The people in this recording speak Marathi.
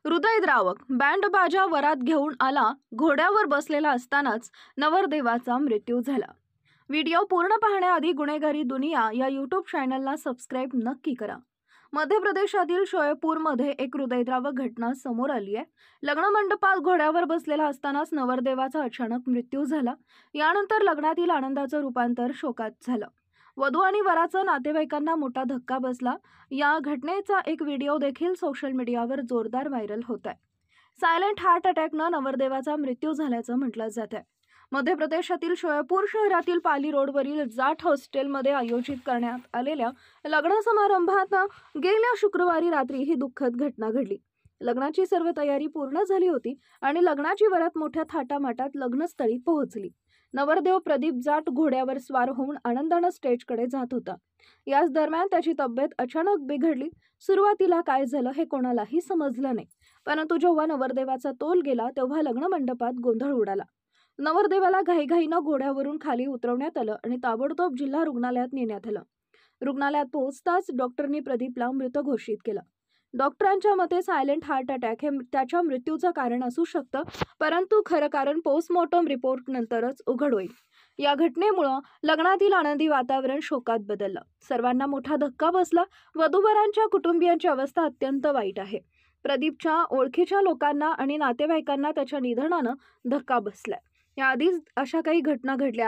हृदयद्रावक बँड बाजा वरात घेऊन आला, घोड्यावर बसलेला असतानाच नवरदेवाचा मृत्यू झाला। व्हिडिओ पूर्ण पाहण्याआधी गुन्हेगारी दुनिया या यूट्यूब चॅनलला सबस्क्राइब नक्की करा। मध्य प्रदेशातील शोएपूरमध्ये एक हृदयद्रावक घटना समोर आली आहे। लग्न मंडपात घोड्यावर बसलेला असतानाच नवरदेवाचा अचानक मृत्यू झाला। यानंतर लग्नातील आनंदाचं रूपांतर शोकात झालं। वधू आणि वराचा नातेवाईकांना मोठा धक्का बसला। या घटनेचा एक व्हिडिओ देखील सोशल मीडियावर जोरदार व्हायरल होत आहे। सायलेंट हार्ट अटॅकनं नवरदेवाचा मृत्यू झाल्याचं म्हटलं जात आहे। मध्य प्रदेशातील शोएपूर शहरातील पाली रोडवरील जाट हॉस्टेलमध्ये आयोजित करण्यात आलेल्या लग्न समारंभात गेल्या शुक्रवारी रात्री ही दुःखद घटना घडली। लग्नाची सर्व तयारी पूर्ण झाली होती आणि लग्नाची वरात मोठ्या थाटामाटात लग्नस्थळी पोहोचली। नवरदेव प्रदीप जाट घोड्यावर स्वार होऊन आनंदाने स्टेजकडे जात होता। याच दरम्यान त्याची तब्येत अचानक बिघडली। सुरुवातीला काय झालं हे कोणालाही समजलं नाही, परंतु जेव्हा नवरदेवाचा तोल गेला तेव्हा लग्न मंडपात गोंधळ उडाला। नवरदेवाला घाईघाईनं घोड्यावरून खाली उतरवण्यात आलं आणि ताबडतोब जिल्हा रुग्णालयात नेण्यात आलं। रुग्णालयात पोहोचताच डॉक्टरनी प्रदीपला मृत घोषित केलं। डॉक्टरांच्या मते सायलेंट हार्ट अटॅक हे त्याच्या मृत्यूचं कारण असू शकतं, परंतु खरं कारण पोस्टमॉर्टम रिपोर्ट नंतरच उघड होईल। या घटनेमुळे लग्नातील आनंदी वातावरण शोकात बदललं। सर्वांना मोठा धक्का बसला। वधूवरांच्या कुटुंबियांची अवस्था अत्यंत वाईट आहे। प्रदीपच्या ओळखीच्या लोकांना आणि नातेवाईकांना त्याच्या निधनानं धक्का बसलाय। याआधीच अशा काही घटना घडल्या